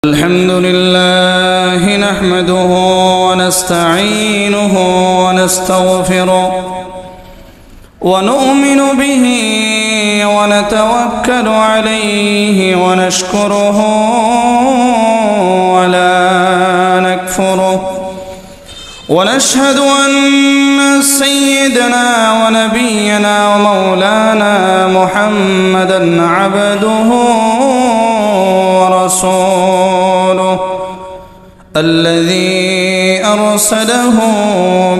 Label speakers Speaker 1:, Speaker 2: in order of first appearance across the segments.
Speaker 1: الحمد لله نحمده ونستعينه ونستغفره ونؤمن به ونتوكل عليه ونشكره ولا نكفره ونشهد أن سيدنا ونبينا ومولانا محمدا عبده ورسوله الذي أرسله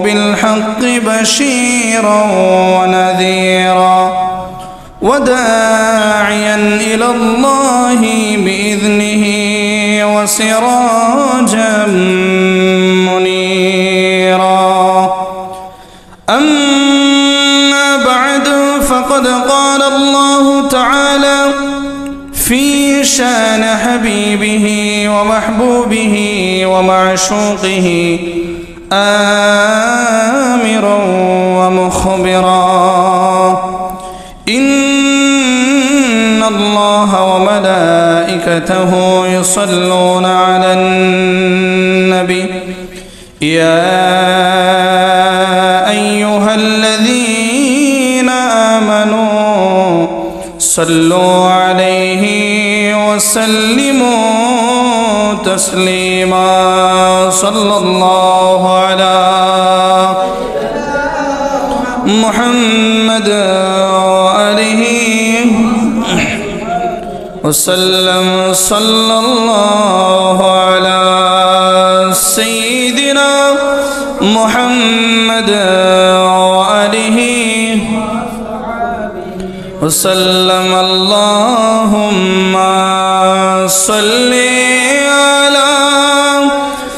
Speaker 1: بالحق بشيرا ونذيرا وداعيا إلى الله بإذنه وسراجا منيرا. أما بعد فقد قال الله تعالى في شان حبيبه ومحبوبه ومعشوقه آمرا ومخبرا: إن الله وملائكته يصلون على النبي يا أيها الذين آمنوا صلوا عليه وسلموا تسليما. صلى الله على محمد وآله وسلم. صلى الله على سيدنا محمد وآله وسلم. اللهم صل على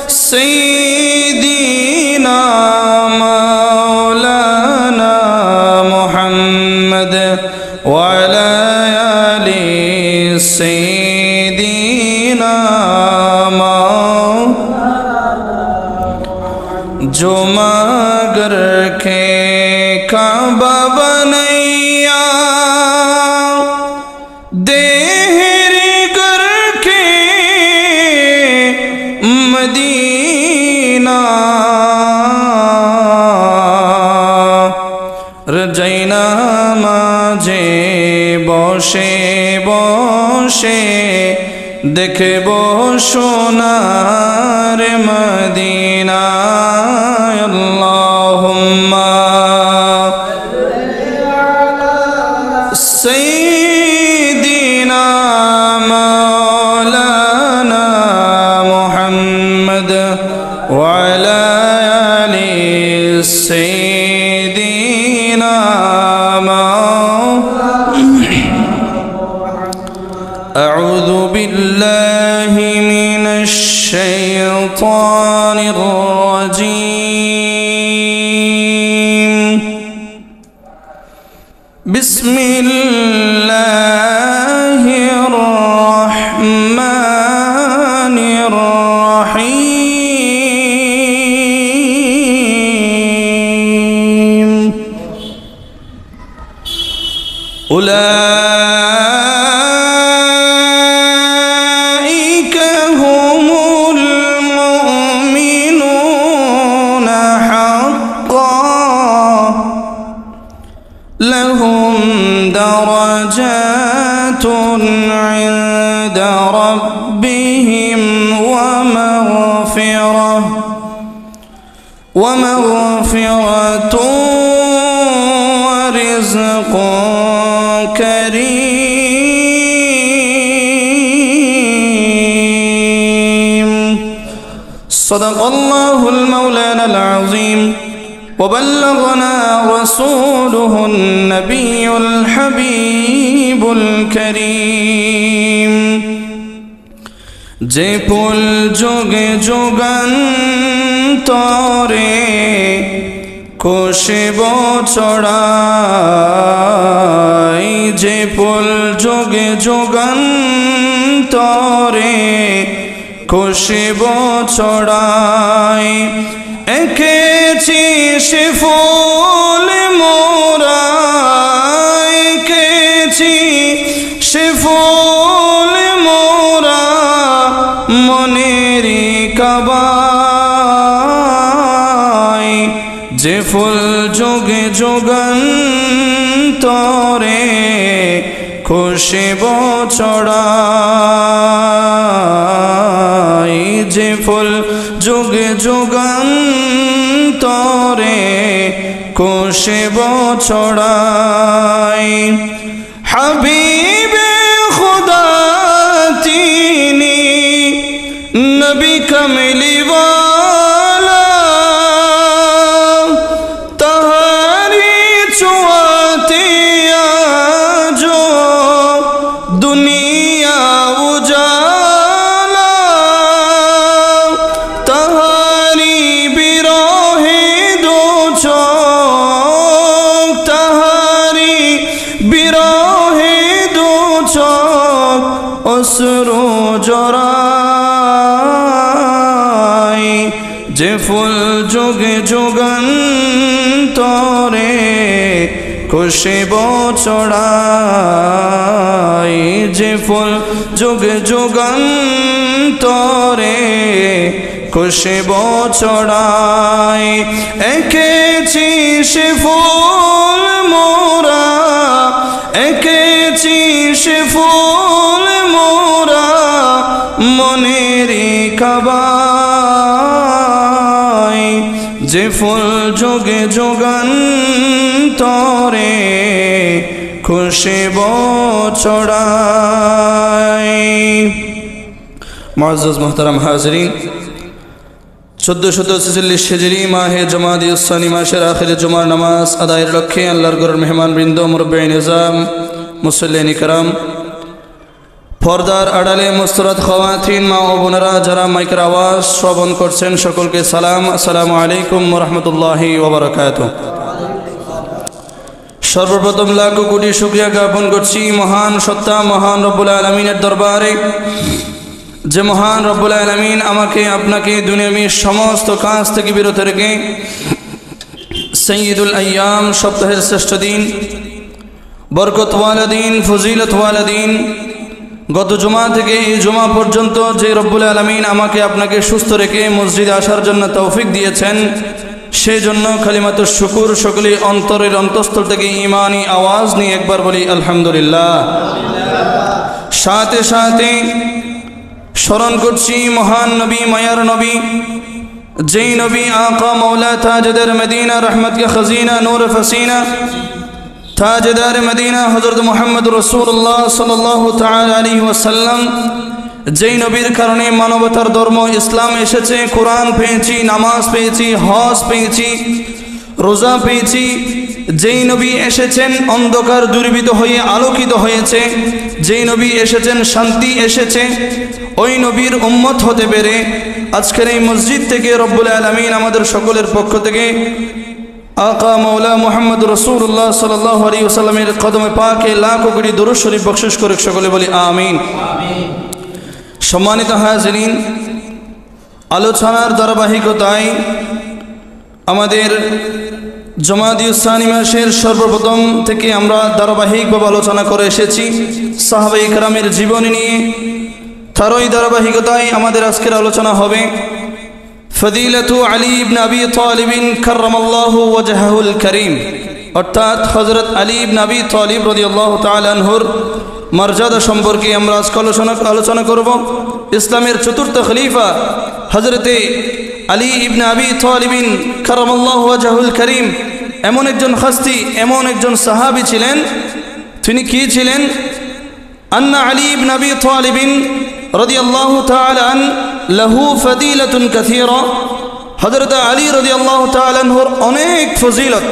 Speaker 1: سيدنا مولانا محمد وعلى آل سيدنا जो मगर के काबा बनैया देहरी करके मदीना रजैना माजे बसे बसे देखबो सोनार मदीना। अल्लाहुम्मा सय्यिदिना मौलाना मुहम्मद वअला आलि सय्यिदिना अऊज़ु बिल्लाहि मिनश शैतानिर रजीम। बिस्मिल्लाहिर रहमानिर रहीम। उलाइका हुमुल मुमिनूना हक़्क़न लहुम दरजातुन इंदा रब्बिहिम व मग़फ़िरतुन व रिज़्क़ुन करीम। सदक़ल्लाहुल मौलानाल अज़ीम व बल्लगना रसूलुहुन नबियुल हबीबुल करीम। जे पुल जोगे जोगान्तरे कोशे बछड़ाई जे पुल जोगे जोगान्तरे कोशे बछड़ाई एकेछि से फूल मोरा एकेछि से फूल मोरा মনেরি কাবায় যে ফুল যোগে যোগান্তরে খুশিব ছড়ায় যে ফুল যোগে যোগান্তরে খুশিব ছড়ায় হাবিবে খুদা তিনি নবী কামলি ওয়ালা তাহারি ছোঁয়াতে আজো দুনিয়া উজালা তাহারি বিরহে দো চোখ তাহারি বিরহে দো চোখ অশ্রু জড়ায় যে ফুল যোগে যোগান্তরে খুশিব ছড়ায় যে ফুল যোগে যোগান্তরে খুশিব ছড়ায় এঁকেছি সে ফুল মোরা এঁকেছি সে ফুল মোরা মনেরি কাবায় যে ফুল যোগে যোগান্তরে খুশিব ছড়ায় মুআজ্জাজ মুহতারাম হাজরিন 1446 হিজরি মাহে জমাদি উসানি মাসের আখিরে জুমার নামাজ আদায়ের লক্ষ্যে আল্লাহর ঘরের মেহমান বৃন্দ মুরব্বিয়ে নিজাম মুসল্লিন ইকরাম পর্দার আড়ালে মুস্তরাদ খাওয়াতিন মা ও বোনেরা যারা মাইকের আওয়াজ শ্রবণ করছেন সকলকে সালাম আসসালামু আলাইকুম ওয়া রাহমাতুল্লাহি ওয়া বারাকাতুহু সর্বপ্রথম লাখ কোটি শুকরিয়া জ্ঞাপন করছি মহান সত্তা মহান রব্বুল আলামিনের দরবারে যে মহান রব্বুল আলামিন আমাকে আপনাকে দুনিয়াবী সমস্ত কাজ থেকে বিরত রেখে সাইয়্যিদুল আইয়াম সপ্তাহের শ্রেষ্ঠ দিন বরকতওয়ালা দিন ফজিলতওয়ালা দিন গত জুমা থেকে এই জুমা পর্যন্ত যে রব্বুল আলামিন আমাকে আপনাকে সুস্থ রেখে মসজিদে আসার জন্য তৌফিক দিয়েছেন সেই জন্য কালিমাতুশ শুকুর সকলে অন্তরের অন্তঃস্থল থেকে ঈমানি আওয়াজ নিয়ে একবার বলি আলহামদুলিল্লাহ। সাথে সাথে স্মরণ করছি মহান নবী মায়ার নবী যেই নবী আকা মৌলা তাজদার মদিনা রহমত কে খজিনা নূর ফসিনা তাজদার মদিনা হযরত মুহাম্মদ রাসূলুল্লাহ সাল্লাল্লাহু তাআলা আলাইহি ওয়াসাল্লাম যেই নবীর কারণে মানবতার ধর্ম ইসলাম এসেছে কোরআন পেয়েছি নামাজ পেয়েছি হজ পেয়েছি রোজা পেয়েছি যেই নবী এসেছেন অন্ধকার দূরীভূত হয়ে আলোকিত হয়েছে যেই নবী এসেছেন শান্তি এসেছে ওই নবীর উম্মত হতে পেরে আজকের এই মসজিদ থেকে রব্বুল আলামিন আমাদের সকলের পক্ষ থেকে আকা মৌলা মুহাম্মদ রাসূলুল্লাহ সাল্লাল্লাহু আলাইহি ওয়াসাল্লামের কদমে পাকে লাখ কোটি দরুদ শরীফ বখশিশ করে সকলে বলি আমিন। সম্মানিত হাজিরিন আলোচনার ধারাবাহিকতায় আমাদের জমাদি উসানি মাসের সর্বপ্রথম থেকে আমরা ধারাবাহিকভাবে আলোচনা করে এসেছি সাহাবায়ে কেরামের জীবনী নিয়ে তারই ধারাবাহিকতায় আমাদের আজকের আলোচনা হবে ফজিলাতু আলী ইবনে আবি তালিব কাররামাল্লাহু ওয়াজহাহুল কারীম অর্থাৎ হযরত আলী ইবনে আবি তালিব রাদিয়াল্লাহু তাআলা আনহুর মর্যাদা সম্পর্কে আমরা আজকে আলোচনা করব। ইসলামের চতুর্থ খলিফা হযরতে আলী ইবনে আবি তালিব কাররামাল্লাহু ওয়াজহাহুল কারীম এমন একজন হস্তি এমন একজন সাহাবী ছিলেন তিনি কি ছিলেন আন্না আলী ইবনে আবি তালিব রাদিয়াল্লাহু তাআলা আন লাহু ফাদিলাতুন কাসীরা হযরত আলী রাদিয়াল্লাহু তাআলা আনহুর অনেক ফজিলত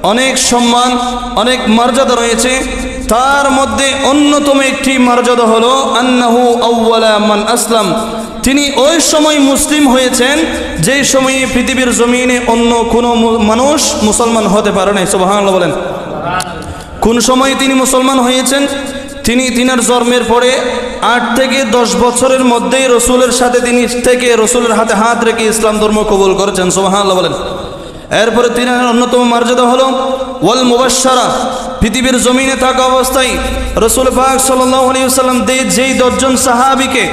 Speaker 1: অনেক সম্মান অনেক মর্যাদা রয়েছে তার মধ্যে অন্যতম একটি মর্যাদা হলো আন্নাহু আউওয়ালা মান আসলাম তিনি ওই সময় মুসলিম হয়েছেন যে সময়ে পৃথিবীর জমিনে অন্য কোনো মানুষ মুসলমান হতে পারে না সুবহানাল্লাহ বলেন কোন সময় তিনি মুসলমান হয়েছেন তিনি তিনার জন্মের পরে 8 থেকে 10 বছরের মধ্যেই রাসূলের সাথে তিনি থেকে রাসূলের হাতে হাত রেখে ইসলাম ধর্ম কবুল করেছেন সুবহানাল্লাহ বলেন। এরপরে তিনার অন্যতম মর্যাদা হলো ওয়াল মুবাশশারা পৃথিবীর জমিনে থাকা অবস্থায় রাসূল পাক সাল্লাল্লাহু আলাইহি ওয়াসাল্লাম যেই 10 জন সাহাবীকে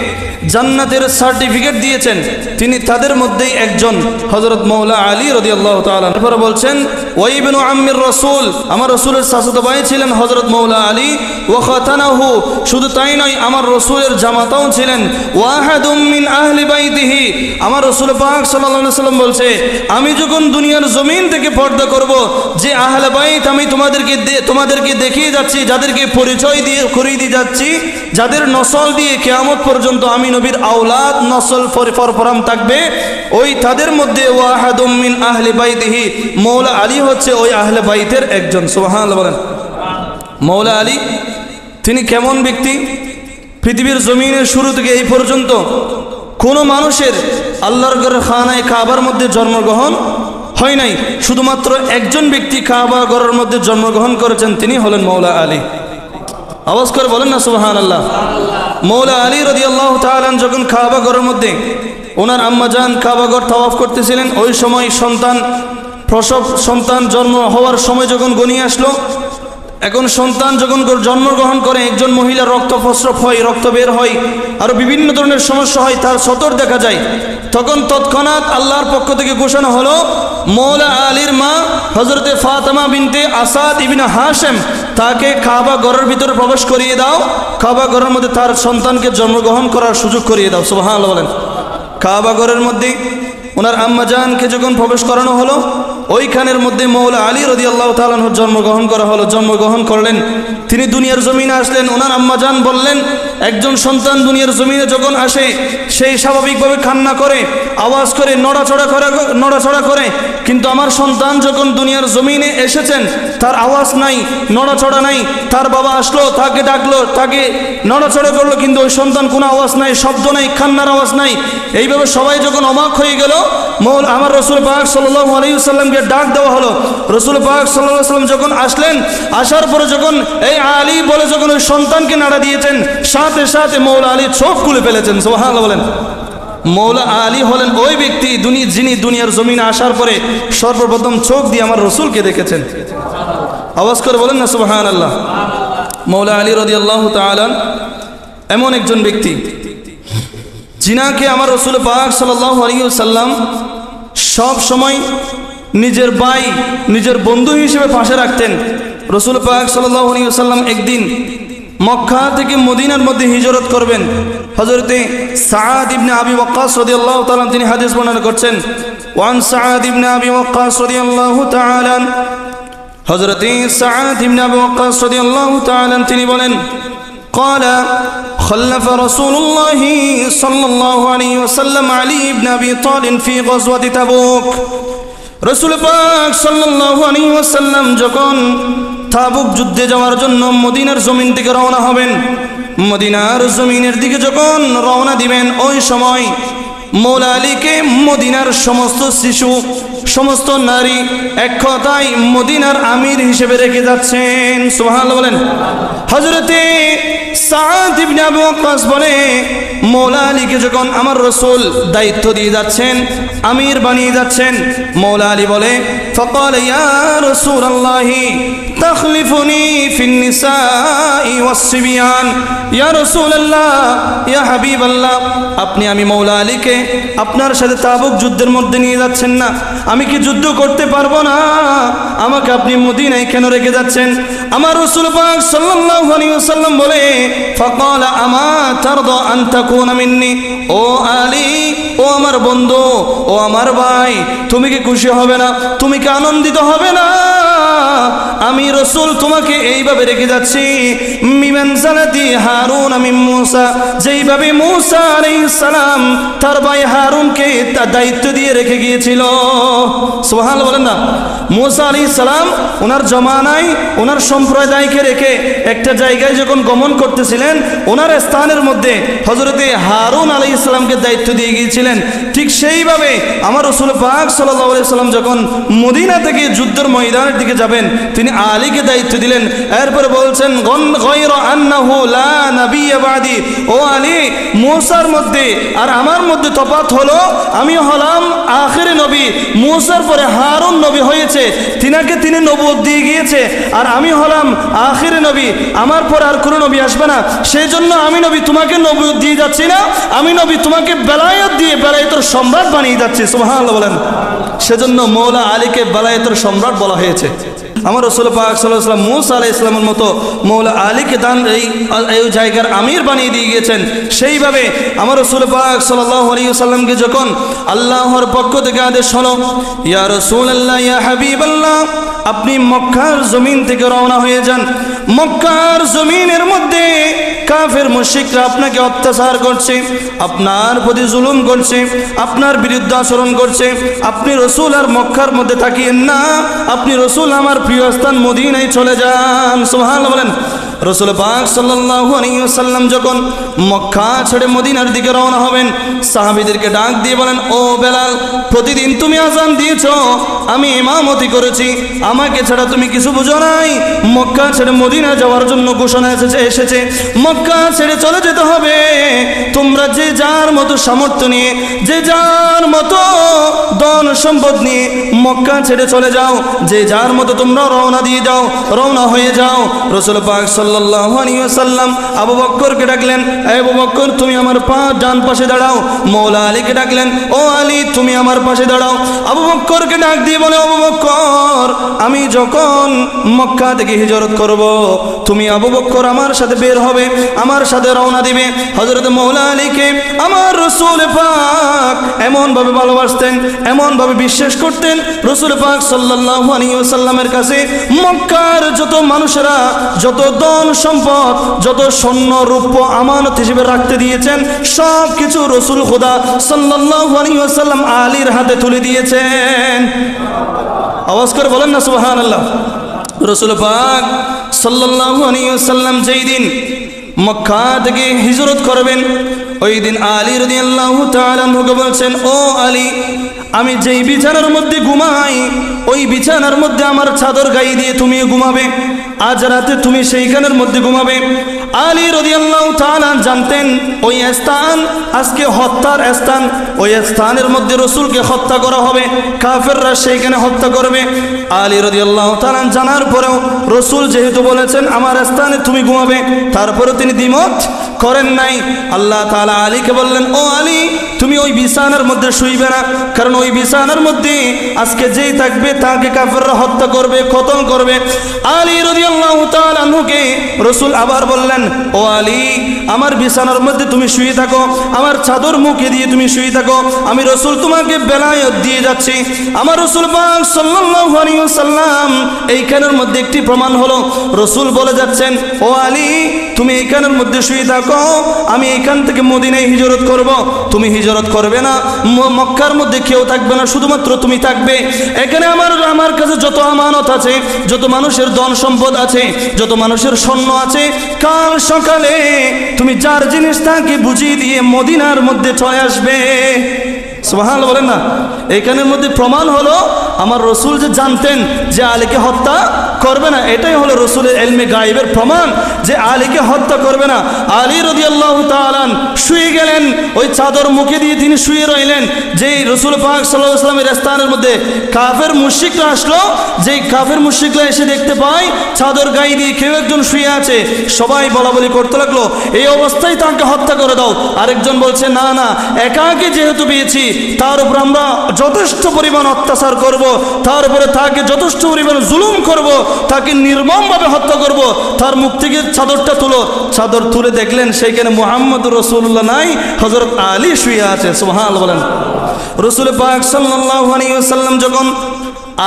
Speaker 1: জান্নাতের সার্টিফিকেট দিয়েছেন, তিনি তাদের মধ্যেই একজন হযরত মাওলা আলী রাদিয়াল্লাহু তাআলা। এরপরে বলছেন ওয়া ইবনু আম্মির রাসূল, আমার রাসূলের চাচাতো ভাই ছিলেন হযরত মাওলা আলী। ওয়া খাতানাহু, শুধু তাই নয়, আমার রাসূলের জামাতাও ছিলেন। ওয়া আহাদুম মিন আহলি বাইতিহি, আমার রাসূল পাক সাল্লাল্লাহু আলাইহি ওয়াসাল্লাম বলছে, আমি যখন দুনিয়ার জমিন থেকে পর্দা করব, যে আহলে বাইত আমি তোমাদেরকে দেখিয়ে যাচ্ছি, যাদেরকে পরিচয় দিয়ে করিয়ে দিয়ে যাচ্ছি, যাদের নসল দিয়ে কিয়ামত পর্যন্ত আমি নবীর আওলাদ নসল ফরফরাম থাকবে, ওই তাদের মধ্যে ওয়াহাদুম মিন আহলি বাইতিহি, মাওলা আলী হচ্ছে ওই আহলে বাইতের একজন। সুবহানাল্লাহ বলেন। মাওলা আলী তিনি কেমন ব্যক্তি? পৃথিবীর জমিনের শুরু থেকে এই পর্যন্ত কোনো মানুষের আল্লাহর ঘরের খানায় কাবার মধ্যে জন্মগ্রহণ হয় নাই। শুধুমাত্র একজন ব্যক্তি কাবা ঘরের মধ্যে জন্মগ্রহণ করেছেন, তিনি হলেন মাওলা আলী। আওয়াজ করে বলেন না সুবহানাল্লাহ। মাওলা আলী রাদিয়াল্লাহু তাআলা যখন কাবা ঘরের মধ্যে ওনার আম্মাজান কাবা ঘর তাওয়াফ করতেছিলেন, ওই সময় সন্তান জন্ম হওয়ার সময় যখন গনিয়ে আসলো, এখন সন্তান যখন জন্মগ্রহণ করে একজন মহিলার রক্ত প্রস্রাব হয়, রক্ত বের হয়, আর বিভিন্ন ধরনের সমস্যা হয়, তার সতর দেখা যায়, তখন তৎক্ষণাৎ আল্লাহর পক্ষ থেকে ঘোষণা হলো মাওলা আলীর মা হযরতে ফাতেমা বিনতে আসাদ ইবনে হাশেম, তাকে কাবা ঘরের ভিতরে প্রবেশ করিয়ে দাও, কাবা ঘরের মধ্যে তার সন্তানকে জন্মগ্রহণ করার সুযোগ করিয়ে দাও। সুবহানাল্লাহ বলেন। কাবা ঘরের মধ্যে ওনার আম্মাজানকে যখন প্রবেশ করানো হলো, ওইখানের মধ্যে মাওলা আলী রাদিয়াল্লাহু তাআলা জন্মগ্রহণ করা হলো। জন্মগ্রহণ করলেন, তিনি দুনিয়ার জমিনে আসলেন। ওনার আম্মাজান বললেন, একজন সন্তান দুনিয়ার জমিনে যখন আসে, সেই স্বাভাবিকভাবে কান্না করে, আওয়াজ করে, নড়াচড়া করে, কিন্তু আমার সন্তান যখন দুনিয়ার জমিনে এসেছেন, তার আওয়াজ নাই, নড়াচড়া নাই। তার বাবা আসলো, তাকে ডাকলো, তাকে নড়াচড়া করলো, কিন্তু ওই সন্তান কোনো আওয়াজ নাই, শব্দ নাই, কান্নার আওয়াজ নাই। এইভাবে সবাই যখন অবাক হয়ে গেল, আমার রাসূল পাক সাল্লাল্লাহু আলাইহি ওয়াসাল্লামকে ডাক দেওয়া হলো। রাসূল পাক সাল্লাল্লাহু আলাইহি ওয়াসাল্লাম যখন আসলেন, আসার পরে যখন এই আলী বলে যখন ওই সন্তানকে নাড়া দিয়েছেন, সাথে সাথে মাওলা আলী চোখ খুলে ফেলেছেন। সুবহানাল্লাহ বলেন। মাওলা আলী হলেন ওই ব্যক্তি যিনি দুনিয়ার জমিনে আসার পরে সর্বপ্রথম চোখ দিয়ে আমার রাসূলকে দেখেছেন। আওয়াজ করে বলেন না সুবহানাল্লাহ। মাওলা আলী রাদিয়াল্লাহু তাআলা এমন একজন ব্যক্তি, যিনাকে আমার রাসূল পাক সাল্লাল্লাহু আলাইহি ওয়াসাল্লাম সব সময় নিজের ভাই, নিজের বন্ধু হিসেবে পাশে রাখতেন। রাসূল পাক সাল্লাল্লাহু আলাইহি ওয়াসাল্লাম একদিন মক্কা থেকে মদিনার মধ্যে হিজরত করবেন। হযরতে সাআদ ইবনে আবি ওয়াক্কাস রাদিয়াল্লাহু তাআলা তিনি হাদিস বর্ণনা করছেন। ওয়ান সাআদ ইবনে আবি ওয়াক্কাস রাদিয়াল্লাহু তাআলা, হযরতে সাআদ ইবনে আবি ওয়াক্কাস রাদিয়াল্লাহু তাআলা তিনি বলেন, قال خلف رسول الله صلى الله عليه وسلم علي بن أبي طالب في غزوة تبوك। রাসূল পাক সাল্লাল্লাহু আলাইহি ওয়াসাল্লাম যখন তাবুক যুদ্ধে যাওয়ার জন্য মদিনার জমিন থেকে রওনা হবেন, মদিনার জমিনের দিকে যখন রওনা দিবেন, ওই সময় মাওলা আলীকে মদিনার সমস্ত শিশু, সমস্ত নারী এক কথায় মদিনার আমির হিসেবে রেখে যাচ্ছেন। সুবহানাল্লাহ বলেন। হযরতে সাআদ ইবনে আবু ওয়াক্কাস বলে, মাওলা আলীকে যখন আমার রাসূল দায়িত্ব দিয়ে যাচ্ছেন, আমির বানিয়ে যাচ্ছেন, মাওলা আলী বলে, ফাকাল ইয়া রাসূলুল্লাহ তাখলিফুনি ফিন নিসাই ওয়াস সিবিয়ান। ইয়া রাসূলুল্লাহ, ইয়া হাবিবাল্লাহ, আপনি আমি মাওলা আলীকে আপনার সাথে তাবুক যুদ্ধের মধ্যে নিয়ে যাচ্ছেন না, আমি কি যুদ্ধ করতে পারবো না? আমাকে আপনি মদিনায় কেন রেখে যাচ্ছেন? আমার রাসূল পাক সাল্লাল্লাহু আলাইহি ওয়াসাল্লাম বলে, ফাকালা আমা তারদা আন তাকুনা মিন্নি। ও আলী, ও আমার বন্ধু, ও আমার ভাই, তুমি কি খুশি হবে না? তুমি কি আনন্দিত হবে না? আমি রাসূল তোমাকে এইভাবে রেখে যাচ্ছি, মিমানজালাতি হারুন মিন মূসা, যেইভাবে মূসা আলাইহিস সালাম তার ভাই হারুনকে তার দায়িত্ব দিয়ে রেখে গিয়েছিল। সুবহানাল্লাহ বলেন না। মূসা আলাইহিস সালাম ওনার জমানায় ওনার সম্প্রদায়কে রেখে একটা জায়গায় যখন গমন করতেছিলেন, ওনার স্থানের মধ্যে হযরতে হারুন আলাইহিস সালামকে দায়িত্ব দিয়ে গিয়েছিলেন। ঠিক সেইভাবে আমার রাসূল পাক সাল্লাল্লাহু আলাইহি ওয়াসাল্লাম যখন মদিনা থেকে যুদ্ধের ময়দানের দিকে যাবেন, তিনি তিনি আলীকে দায়িত্ব দিলেন। এরপরে বলছেন গায়রা আন্নাহু লা নাবিয়্যা বাদি, ও আলী, মূসার মধ্যে আর আমার মধ্যে তফাৎ হলো, আমি হলাম আখিরি নবী, মূসার পরে হারুন নবী হয়েছে, তিনি নবুয়ত দিয়ে গিয়েছে, আর আমি হলাম আখিরি নবী, আমার পর আর কোনো নবী আসবে না। সেই জন্য আমি নবী তোমাকে নবুয়ত দিয়ে যাচ্ছি না, আমি নবী তোমাকে বেলায়েত দিয়ে বেলায়েতের সম্রাট বানিয়ে যাচ্ছি। সুবহানাল্লাহ বলেন। সেজন্য মৌলা আলীকে বেলায়েতের সম্রাট বলা হয়েছে। আমার রাসূল পাক সাল্লাল্লাহু আলাইহি ওয়াসাল্লাম মূসা আলাইহিস সালামের মতো মৌলা আলীকে দান এই জায়গার আমির বানিয়ে দিয়ে গিয়েছেন। সেইভাবে আমার রাসূল পাক সাল্লাল্লাহু আলাইহি ওয়াসাল্লামকে যখন আল্লাহর পক্ষ থেকে আদেশ হলো, ইয়া রাসূলুল্লাহ, ইয়া হাবিবাল্লাহ, আপনি মক্কার জমিন থেকে রওনা হয়ে যান। মক্কার জমিনের মধ্যে কাফের মুশরিকরা আপনাকে অত্যাচার করছে, আপনার প্রতি জুলুম করছে, আপনার বিরুদ্ধে আচরণ করছে। আপনি রাসূল আর মক্কার মধ্যে থাকিয়েন না, আপনি রাসূল আমার প্রিয় স্থান মদিনায় চলে যান। সুবহানাল্লাহ বলেন। রাসূল পাক সাল্লাল্লাহু আলাইহি ওয়াসাল্লাম যখন মক্কা ছেড়ে মদিনার দিকে রওনা হবেন, সাহাবীদেরকে ডাক দিয়ে বলেন, ও বেলাল, প্রতিদিন তুমি আযান দিয়েছো, আমি ইমামতি করেছি, আমাকে ছাড়া তুমি কিছু বুঝো নাই। মক্কা ছেড়ে মদিনা যাওয়ার জন্য ঘোষণা এসেছে, মক্কা ছেড়ে চলে যেতে হবে। তোমরা যে যার মতো সামর্থ্য নিয়ে, যে যার মতো ধন সম্পদ নিয়ে মক্কা ছেড়ে চলে যাও, যে যার মতো তোমরা রওনা হয়ে যাও। রাসূল পাক সাল্লাল্লাহু আলাইহি ওয়াসাল্লাম আবু বকরকে ডাকলেন, আবু বকর, তুমি আমার ডান পাশে দাঁড়াও। মৌলা আলীকে ডাকলেন, ও আলী, তুমি আমার পাশে দাঁড়াও। আবু বকরকে ডাক দিয়ে বলে, আবু বকর, আমি যখন মক্কা থেকে হিজরত করব, তুমি আবু বকর আমার সাথে বের হবে, আমার সাথে রওনা দিবে। হযরত মৌলা আলীকে আমার রাসূল পাক এমন ভাবে ভালোবাসতেন, এমন ভাবে বিশ্বাস করতেন, রাসূল পাক সাল্লাল্লাহু আলাইহি ওয়াসাল্লামের কাছে মক্কার যত মানুষেরা যত ধন সম্পদ, যত স্বর্ণ রূপ্য আমানত হিসেবে রাখতে দিয়েছেন, সব কিছু রাসূল খোদা সাল্লাল্লাহু আলাইহি ওয়াসাল্লাম আলীর হাতে তুলে দিয়েছেন। আওয়াজ করে বলেন না সুবহানাল্লাহ। রাসূল পাক সাল্লাল্লাহু আলাইহি ওয়াসাল্লাম যেই দিন মক্কা থেকে হিজরত করবেন, ওই দিন আলী রাদিয়াল্লাহু তাআলা আনহুকে বলছেন, ও আলী, আমি যেই বিছানার মধ্যে ঘুমাই, ওই বিছানার মধ্যে আমার চাদর গায়ে দিয়ে তুমি ঘুমাবে, আজ রাতে তুমি সেইখানের মধ্যে ঘুমাবে। আলী রাদিয়াল্লাহু তাআলা জানতেন ওই স্থান আজকে হত্যার স্থান, ওই স্থানের মধ্যে রাসূলকে হত্যা করা হবে, কাফেররা সেইখানে হত্যা করবে। আলী রাদিয়াল্লাহু তাআলা জানার পরেও রাসূল যেহেতু বলেছেন আমার স্থানে তুমি ঘুমাবে, তারপরে তিনি দ্বিমত করেন নাই। আল্লাহ তাআলা আলীকে বললেন, ও আলী, তুমি ওই বিছানার মধ্যে শুইবে না, কারণ ওই বিছানার মধ্যে আজকে যেই থাকবে তাকে কাফেররা হত্যা করবে, কতল করবে। আলী রাদিয়াল্লাহু তাআলা আনহুকে রাসূল আবার বললেন, ও আলী, আমার বিছানার মধ্যে তুমি শুয়ে থাকো, আমার চাদর মুখে দিয়ে তুমি শুয়ে থাকো, আমি রাসূল তোমাকে বেলায়েত দিয়ে যাচ্ছি। আমার রাসূল পাক সাল্লাল্লাহু আলাইহি ওয়াসাল্লাম এইখানের মধ্যে একটি প্রমাণ হলো, রাসূল বলে যাচ্ছেন, ও আলী, তুমি এইখানের মধ্যে শুয়ে থাকো, আমি এইখান থেকে মদিনায় হিজরত করব, তুমি হিজরত করবে না, মক্কার মধ্যে কেউ থাকবে না, শুধুমাত্র তুমি থাকবে। এখানে আমার কাছে যত আমানত আছে, যত মানুষের ধন সম্পদ আছে, যত মানুষের স্বর্ণ আছে, কাল সকালে তুমি যার জিনিস তাকে বুঝিয়ে দিয়ে মদিনার মধ্যে চলে আসবে। সুবহানাল্লাহ বলেন না। এখানের মধ্যে প্রমাণ হলো আমার রাসূল যে জানতেন যে আলীকে হত্যা করবে না, এটাই হলো রাসূলের ইলমে গায়েবের প্রমাণ যে আলীকে হত্যা করবে না। আলী রাদিয়াল্লাহু তাআলা শুয়ে গেলেন, ওই চাদর মুখে দিয়ে তিনি শুয়ে রইলেন। যেই রাসূল পাক সাল্লাল্লাহু আলাইহি ওয়াসাল্লামের স্থানের মধ্যে কাফের মুশরিকরা আসলো, যেই কাফের মুশরিকরা এসে দেখতে পায় চাদর গায়ে দিয়ে কেউ একজন শুয়ে আছে, সবাই বলাবলি করতে লাগলো, এই অবস্থায় তাকে হত্যা করে দাও। আরেকজন বলছে, না না, একাকে যেহেতু পেয়েছি, তার উপর আমরা যথেষ্ট পরিমাণ অত্যাচার করব, তার উপরে তাকে যথেষ্ট পরিমাণ জুলুম করব, তাকে নির্মমভাবে হত্যা করব। তার মুখ থেকে চাদরটা তুলো। চাদর তুলে দেখলেন সেইখানে মুহাম্মদুর রাসূলুল্লাহ নাই, হযরত আলী শুয়ে আছে। সুবহানাল্লাহ বলেন। রাসূল পাক সাল্লাল্লাহু আলাইহি ওয়াসাল্লাম যখন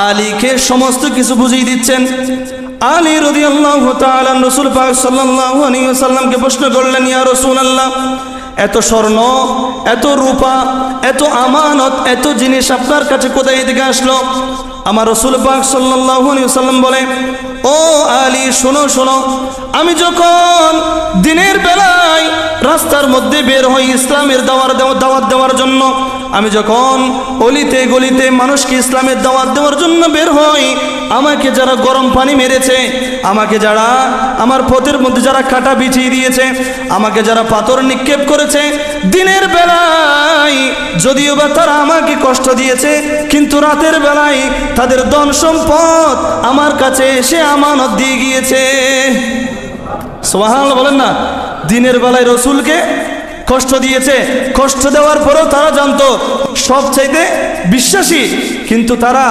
Speaker 1: আলীকে সমস্ত কিছু বুঝিয়ে দিচ্ছেন, আলী রাদিয়াল্লাহু তাআলা রাসূল পাক সাল্লাল্লাহু আলাইহি ওয়াসাল্লামকে প্রশ্ন করলেন, ইয়া রাসূলুল্লাহ, এত স্বর্ণ, এত রূপা, এত আমানত, এত জিনিস আপনার কাছে কোথায় থেকে আসলো? আমার রাসূল পাক সাল্লাল্লাহু আলাইহি ওয়াসাল্লাম বলে, ও আলী শোনো শোনো, আমি যখন দিনের বেলায় রাস্তার মধ্যে বের হই ইসলামের দাওয়াত দেওয়ার জন্য, আমি যখন অলিতে গলিতে মানুষকে ইসলামের দাওয়াত দেওয়ার জন্য বের হই, আমাকে যারা গরম পানি মেরেছে, আমাকে যারা আমার পথের মধ্যে যারা কাঁটা বিছিয়ে দিয়েছে, আমাকে যারা পাথর নিক্ষেপ করেছে, দিনের বেলায় যদিও বা তারা আমাকে কষ্ট দিয়েছে, কিন্তু রাতের বেলায় তাদের ধন সম্পদ আমার কাছে এসে আমানত দিয়ে গিয়েছে। সুবহানাল্লাহ বলেন না। দিনের বেলায় রসুলকে কষ্ট দিয়েছে, কষ্ট দেওয়ার পরেও তারা জানতো সবচাইতে বিশ্বাসী, কিন্তু তারা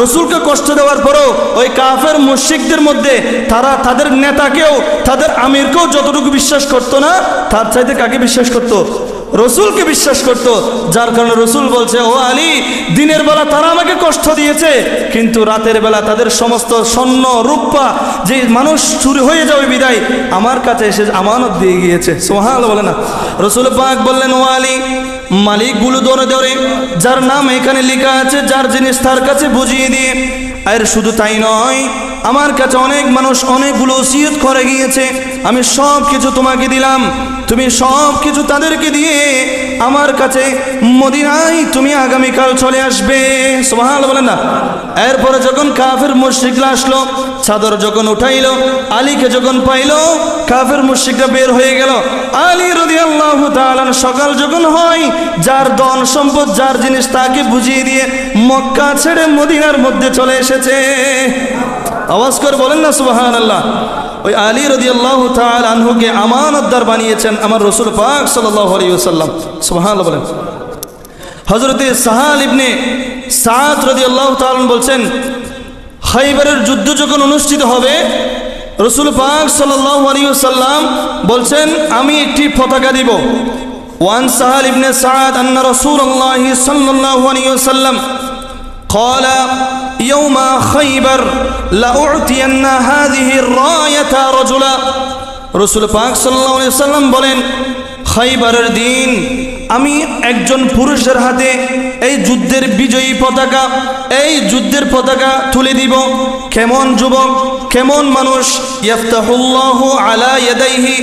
Speaker 1: রসুলকে কষ্ট দেওয়ার পরেও ওই কাফের মুশরিকদের মধ্যে তারা তাদের নেতাকেও তাদের আমিরকেও যতটুকু বিশ্বাস করতো না, তার চাইতে কাকে বিশ্বাস করতো? রসুলকে বিশ্বাস করত। যার কারণে রসুল বলছে, ও আলী, দিনের বেলা তারা আমাকে কষ্ট দিয়েছে, কিন্তু রাতের বেলা তাদের সমস্ত স্বর্ণ রূপা যে মানুষ চুরি হয়ে যাবে বিদায় আমার কাছে এসে আমানত দিয়ে গিয়েছে। সুবহানাল্লাহ বলে না। রসুল পাক বললেন, ও আলী, মালিকগুলো ধরে ধরে যার নাম এখানে লেখা আছে, যার জিনিস তার কাছে বুঝিয়ে দিয়ে। আর শুধু তাই নয়, আমার কাছে অনেক মানুষ অনেকগুলো ওসিয়ত করে গিয়েছে, আমি সব কিছু তোমাকে দিলাম, তুমি সব কিছু তাদেরকে দিয়ে আমার কাছে মদিনায় তুমি আগামীকাল চলে আসবে। সুবহানাল্লাহ বলেন না। এরপরে যখন কাফের মুশরিকরা আসলো, চাদর যখন উঠাইলো, আলীকে যখন পাইলো, কাফের মুশরিকরা বের হয়ে গেল। আলী রাদিয়াল্লাহু তাআলা সকাল যখন হয়, যার ধন সম্পদ যার জিনিস তাকে বুঝিয়ে দিয়ে মক্কা ছেড়ে মদিনার মধ্যে চলে এসেছে। আওয়াজ করে বলেন না সুবহানাল্লাহ। ওই আলী রাদিয়াল্লাহু তাআলা আনহুকে আমানতদার বানিয়েছেন আমার রাসূল পাক সাল্লাল্লাহু আলাইহি ওয়াসাল্লাম। সুবহানাল্লাহ বলেন। হযরতে সাহাল ইবনে সাদ রাদিয়াল্লাহু তাআলা বলছেন, খাইবারের যুদ্ধ যখন অনুষ্ঠিত হবে, রাসূল পাক সাল্লাল্লাহু আলাইহি ওয়াসাল্লাম বলছেন, আমি একটি পতাকা দিব। ওয়ান সাহাল ইবনে সাদ আন্না রাসূলুল্লাহ সাল্লাল্লাহু আলাইহি ওয়াসাল্লাম قال يوم خيبر لأعطين هذه الراية رجلا। রাসূল পাক সাল্লাল্লাহু আলাইহি ওয়াসাল্লাম বলেন, খাইবারের দিন আমি একজন পুরুষের হাতে এই যুদ্ধের বিজয়ী পতাকা, এই যুদ্ধের পতাকা তুলে দিব। কেমন যুবক, কেমন মানুষ? ইফতাহুল্লাহু আলা ইয়াদাইহি,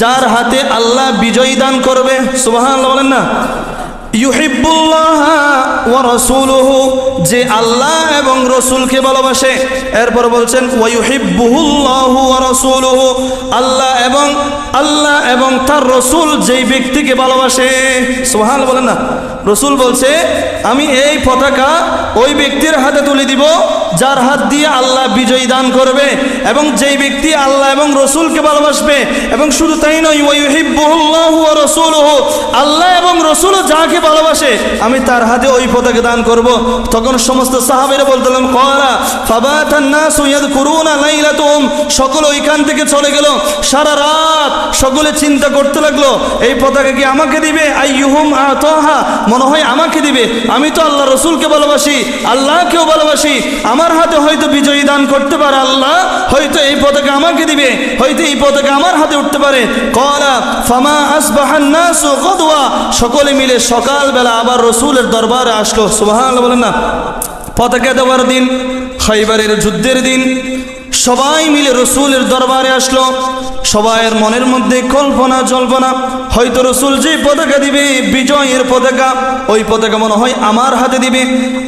Speaker 1: যার হাতে আল্লাহ বিজয় দান করবে। সুবহানাল্লাহ বলেন না। ইউহিব্বুল্লাহ ওয়া রাসূলুহু, যে আল্লাহ এবং রসুলকে ভালোবাসে। এরপর বলছেন, ওয়া ইউহিব্বুহুল্লাহু ওয়া রাসূলুহু, আল্লাহ এবং তার রসুল যেই ব্যক্তিকে ভালোবাসে। সুবহানাল্লাহ বলেন না। রসুল বলছে, আমি এই পতাকা ওই ব্যক্তির হাতে তুলে দিব যার হাত দিয়ে আল্লাহ বিজয় দান করবে এবং যেই ব্যক্তি আল্লাহ এবং রসুলকে ভালোবাসবে। এবং শুধু তাই নয়, ওয়া ইউহিব্বুহুল্লাহু ওয়া রাসূলুহু, আল্লাহ এবং রসুল যাকে ভালোবাসে আমি তার হাতে ওই পতাকা দান করব। তখন সমস্ত সাহাবীরা বলতেন, ক্বালা ফাবাতান নাসু ইয়াযকুরুনা লাইলাতুহুম, সকল ওইখান থেকে চলে গেল। সারা রাত সকলে চিন্তা করতে লাগলো, এই পতাকা কি আমাকে দিবে? আইয়ুহুম আতাহা, মনে হয় আমাকে দিবে, আমি তো আল্লাহ রসুলকে ভালোবাসি, আল্লাহকেও ভালোবাসি, আমার হাতে হয়তো বিজয়ী দান করতে পারে আল্লাহ, হয়তো এই পতাকা আমাকে দিবে, হয়তো এই পতাকা আমার হাতে উঠতে পারে। ক্বালা ফামা আসবাহান নাসু গাদওয়া, সকলে মিলে সকালবেলা আবার রসুলের দরবারে আসলো। সুবহানাল্লাহ বলেন না। পতাকা দেওয়ার দিন, খাইবারের যুদ্ধের দিন, সবাই মিলে রসুলের দরবারে আসলো। সবাইয়ের মনের মধ্যে কল্পনা জল্পনা, হয়তো রসুল যে পতাকা দিবে বিজয়ের পতাকা, ওই পতাকা মনে হয় আমার হাতে দিবে,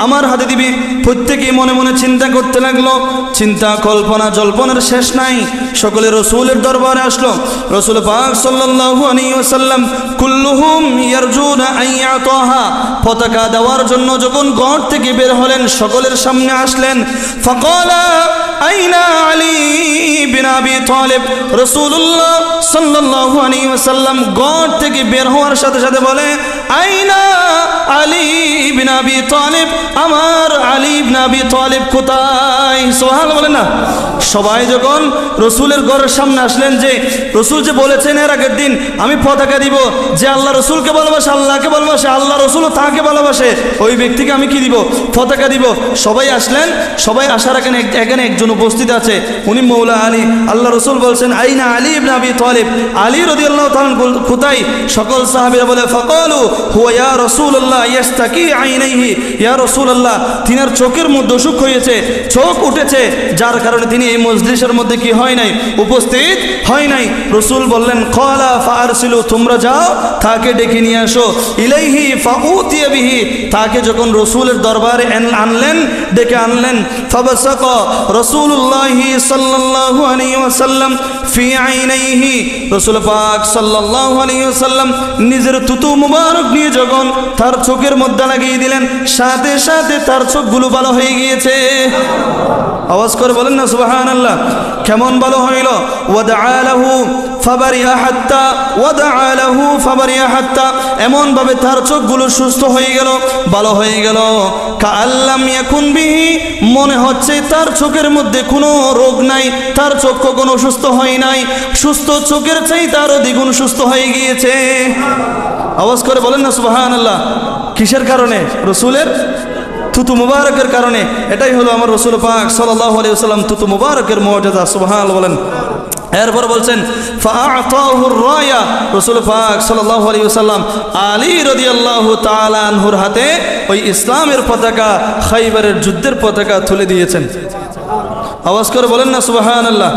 Speaker 1: আমার হাতে দিবে। প্রত্যেকেই মনে মনে চিন্তা করতে লাগলো। চিন্তা কল্পনা জল্পনার শেষ নাই। সকলে রসুলের দরবারে আসলো। রসুল পাক সাল্লাল্লাহু আলাইহি ওয়াসাল্লাম কুল্লুহুম ইয়ারজুনা আইয়াতাহা, পতাকা দেওয়ার জন্য যখন ঘর থেকে বের হলেন, সকলের সামনে আসলেন। ফাকালা আইনা আলী বিন আবি তালিব, রাসূলুল্লাহ সাল্লাল্লাহু আলাইহি ওয়াসাল্লাম ঘর থেকে বের হওয়ার সাথে সাথে বলে, আইনা আলী বিন আবি তালিব, আমার আলী ইবনে আবি তালিব কোথায়? আলাইহি সুবহানাল্লাহ বলেন না। সবাই যখন রসুলের ঘরের সামনে আসলেন, যে রসুল যে বলেছেন এর আগের দিন আমি পতাকা দিব, যে আল্লাহ রসুলকে ভালোবাসে, আল্লাহকে ভালোবাসে, আল্লাহ রসুলও তাকে ভালোবাসে, ওই ব্যক্তিকে আমি কি দিব? পতাকা দিব। সবাই আসলেন। সবাই আসার এখানে একজন উপস্থিত আছে, উনি মৌলা আলী। আল্লাহ রসুল বলছেন আইনা আলী ইবনে আবি তালিব, আলী রাদিয়াল্লাহু তাআলা কোথায়? সকল সাহাবীরা বলে ফাকালু হুয়া ইয়া রাসূলুল্লাহ ইয়াস্তাকি আইনাইহি, ইয়া রাসূলুল্লাহ তিনার চোখের মধ্যে অসুখ হয়েছে, চোখ উঠেছে, যার কারণে তিনি এই মজলিসের মধ্যে কি হয় নাই? উপস্থিত হয় নাই। রসুল বললেন ক্বালা ফাআরসিলু, তোমরা যাও তাকে ডেকে নিয়ে আসো। ইলাইহি ফাউতিয়া বিহি, তাকে যখন রসুলের দরবারে আনলেন, ডেকে আনলেন। ফাবাসাকা রাসূলুল্লাহি সাল্লাল্লাহু আলাইহি ওয়াসাল্লাম ফি আইনাইহি, রাসূল পাক সাল্লাল্লাহু আলাইহি ওয়াসাল্লাম নিজের থুতু মুবারক নিয়ে যখন তার চোখের মধ্যে লাগিয়ে দিলেন, সাথে সাথে তার চোখগুলো ভালো হয়ে গিয়েছে। আওয়াজ করে বলেন না সুবহানাল্লাহ। কেমন ভালো হইল? ওয়াদআ লাহু ফাবারিয়া হাত্তা, ওয়াদআ লাহু ফাবারিয়া হাত্তা, এমন ভাবে তার চোখগুলো সুস্থ হয়ে গেল, ভালো হয়ে গেল। কাআল্লাম ইয়াকুন বিহি, মনে হচ্ছে তার চোখের মধ্যে কোনো রোগ নাই, তার চোখ কখনো অসুস্থ হয় নাই, সুস্থ চোখের চাইতে আরো দ্বিগুণ সুস্থ হয়ে গিয়েছে। আওয়াজ করে বলেন না সুবহানাল্লাহ। কিসের কারণে? রসুলের থুতু মুবারকের কারণে। এটাই হলো আমার রসুল পাক সাল্লাল্লাহু আলাইহি ওয়াসাল্লাম থুতু মুবারকের মুআজিজা। সুবহানাল্লাহ বলেন। এরপর বলছেন ফাআতাহুর রায়া, রসুল পাক সাল্লাল্লাহু আলাইহি ওয়াসাল্লাম আলী রাদিয়াল্লাহু তাআলা আনহুর হাতে ওই ইসলামের পতাকা, খাইবারের যুদ্ধের পতাকা তুলে দিয়েছেন। আওয়াজ করে বলেন না সুবহানাল্লাহ।